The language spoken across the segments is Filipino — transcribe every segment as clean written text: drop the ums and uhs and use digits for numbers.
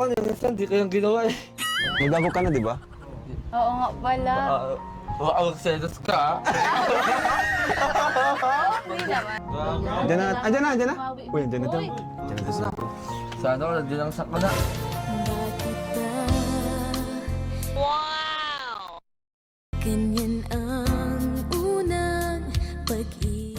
ako, minsan di ko yung ginawa eh. May bago ka na, di ba? Oo nga pala. Wow, selos ka. Hindi naman. Diyan na, diyan na, diyan na. Uy, diyan na daw. Uy. Diyan na daw sa akin. Sana ako nandiyan sa kana. Ganyan ang unang pag-ibig.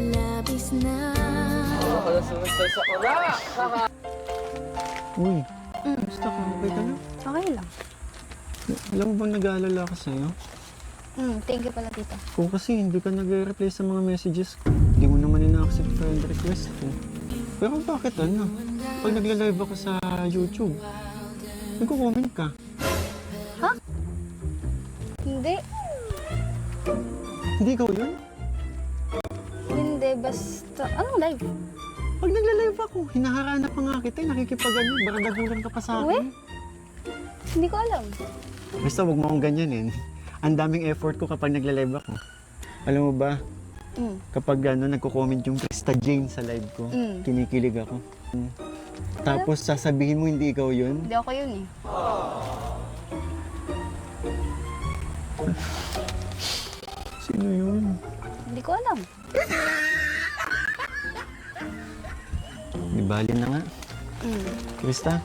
Labis na Ako na sumistay sa kana. Uy, gusto ka? Okay ka na? Okay lang. Alam mo bang nag-aalala ka sa'yo? Thank you pala, tita. Kung kasi hindi ka nag-reply sa mga messages ko. Hindi mo naman ina-accept friend request ko. Pero bakit ano? Pag nagla-live ako sa YouTube, nagko-comment ka. Hindi. Hindi ikaw yun? Hindi, basta... Anong live? Pag nagla-live ako, hinaharana pa nga kita, nakikipag-ano, baka dagulan ka pa sa akin. Hindi ko alam. Basta huwag mo akong ganyanin. Ang daming effort ko kapag nagla-live ako. Alam mo ba, kapag nagko-comment yung Krista Jane sa live ko, kinikilig ako. Tapos sasabihin mo hindi ikaw yun. Hindi ako yun eh. Sino yun? Hindi ko alam. Di bali na nga. Krista,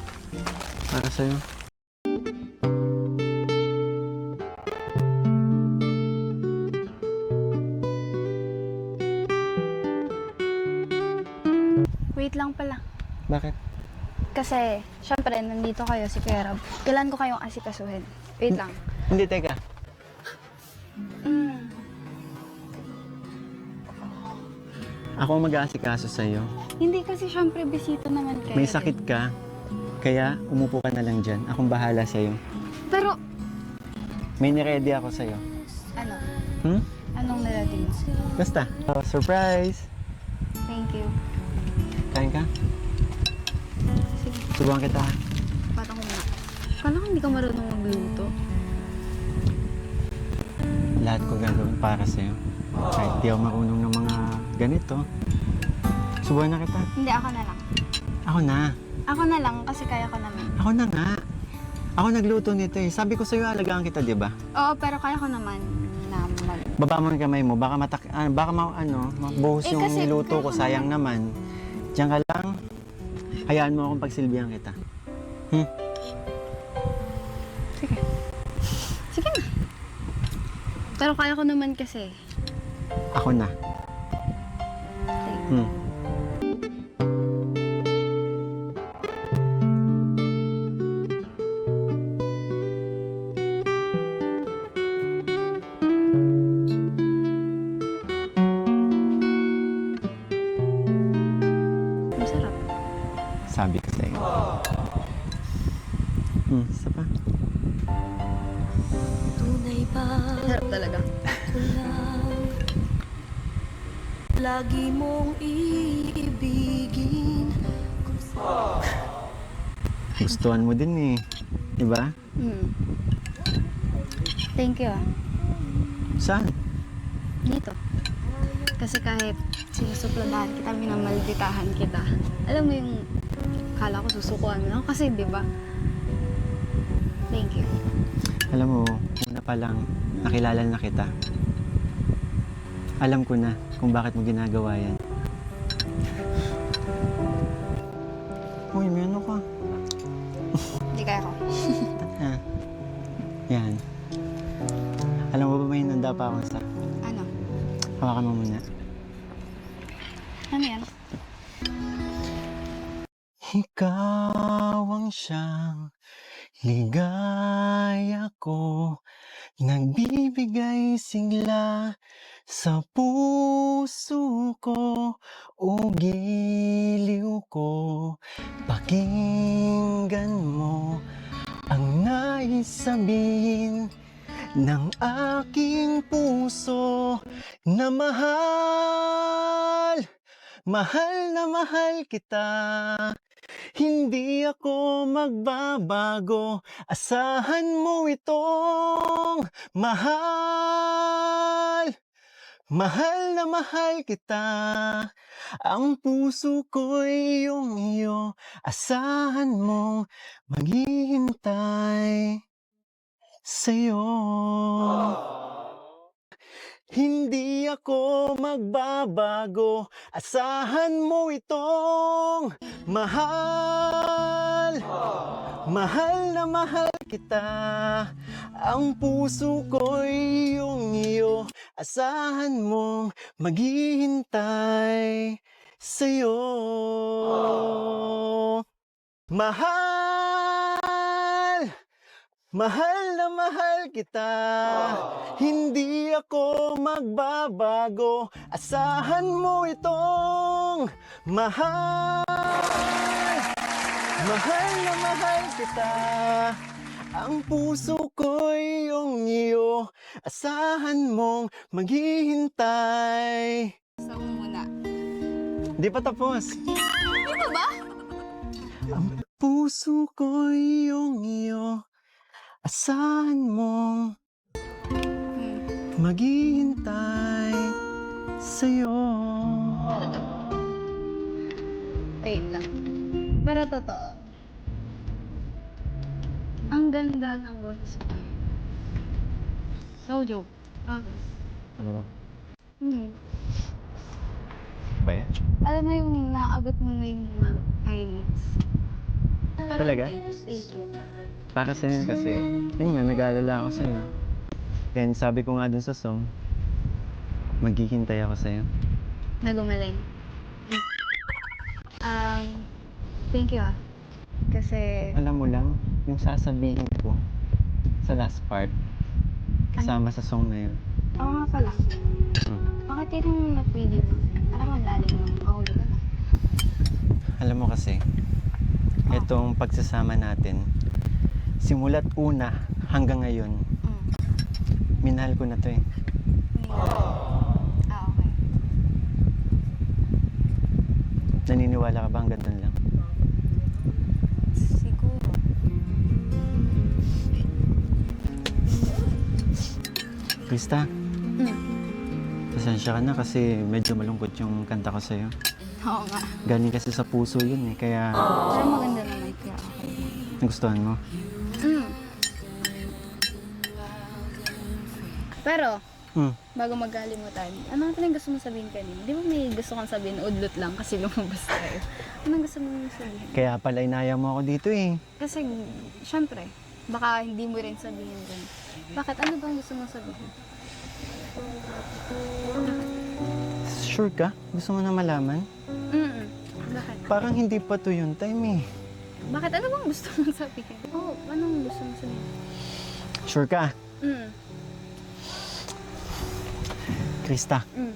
para sa'yo. Wait lang pala. Bakit? Kasi, syempre, nandito kayo si Kuya Rob. Kailan ko kayong asikasuhin? Wait lang. Hindi, teka. Ako ang mag-aasikaso sa'yo. Hindi kasi syempre bisita naman kayo. May sakit ka, kaya umupo ka na lang dyan. Akong bahala sa'yo. Pero, May niready ako sa'yo. ano? Hmm? Anong narating mo? Basta. Oh, surprise! Thank you. Kain ka? Sige, Subuhan kita. patang ko muna. Kala ko hindi ka marunong magluto. Lahat ko gagawin para sa'yo. Kahit di ako marunong ng mga ganito. Subuhan na kita. Hindi, ako na lang. Ako na. Ako na lang kasi kaya ko naman. Ako na nga. Ako nagluto nito eh. Sabi ko sa'yo, alagaan kita, di ba? Oo, pero kaya ko naman na Baba mo yung kamay mo. Baka mabuhos Eh, yung kasi niluto kaya ko. ko Sayang naman. Diyan ka lang. Hayaan mo akong pagsilbihan kita. Sige. Sige na. Pero kaya ko naman kasi. Ako na. Sige. Masarap. Sabi ko sa'yo. Isa pa. tunay ba Masarap talaga. ko lang lagi mong iibigin. Gustuhan mo din eh. Di ba? Thank you ah. Saan? Dito. Kasi kahit sinusupladahan kita, minamalditahan kita. Alam mo yung kala ko susukuan mo lang kasi, di ba? Thank you. Alam mo, una pa lang, nakilala na kita. Alam ko na kung bakit mo ginagawa yan. Uy, may ano ka? Hindi kaya ko. Ha? Yan. Alam mo ba may hinanda pa ako sa... Ano? Hawakan mo muna. Ano yan? Ikaw ang siyang ligaya ko, nagbibigay sigla sa puso ko, o giliw ko. Pakinggan mo ang nais sabihin ng aking puso na mahal, mahal na mahal kita. Hindi ako magbabago, asahan mo itong mahal Mahal na mahal kita, ang puso ko'y iyong iyo, asahan mong maghihintay sa'yo. Hindi ako magbabago, asahan mo itong mahal. Mahal na mahal kita, ang puso ko'y iyong iyo, asahan mong maghihintay sa'yo. Mahal! Mahal na mahal kita, hindi ako magbabago, asahan mo itong mahal. Mahal na mahal kita, ang puso ko'y iyong iyo, asahan mong maghihintay. Gusto mo muna. Di pa tapos. Ano ba? Ang puso ko'y iyong iyo, asahan mong maghihintay sa'yo. Wait lang. Pero totoo. Ang ganda ng boses mo. No joke. Ano ba yan? Alam mo yung naabot mo na yung highlights. Talaga? Para sa'yo kasi, ayun nga, nag-aalala ako sa'yo. Then sabi ko nga dun sa song, maghihintay ako sa'yo. Nagumaling. Thank you Kasi, Alam mo lang, yung sasabihin ko sa last part, kasama sa song na yun. oo nga pala. Bakit yung nag-video mo? Parang ang lalim ng mahuli ka na. Alam mo kasi, itong pagsasama natin, simula't una hanggang ngayon, minahal ko na to eh. Okay. Naniniwala ka ba hanggang doon lang? Siguro. Krista, pasensya ka na kasi medyo malungkot yung kanta ko sa'yo. Oo nga. Galing kasi sa puso yun eh, kaya Pero maganda naman kaya okay. nagustuhan mo. Pero, Hmm. bago magkalimutan, ano pala yung gusto mo sabihin kanina? Di ba may gusto kang sabihin, udlot lang kasi lumabas tayo. Anong gusto mo sabihin? Kaya pala inaya mo ako dito eh. Kasi, syempre, baka hindi mo rin sabihin din. Bakit? Ano bang gusto mo sabihin? Sure ka? Gusto mo na malaman? Bakit? Parang hindi pa to yung time eh. Bakit? Ano bang gusto mo sabihin? Oo, anong gusto mo sabihin? Sure ka? Mm. Krista, Mm.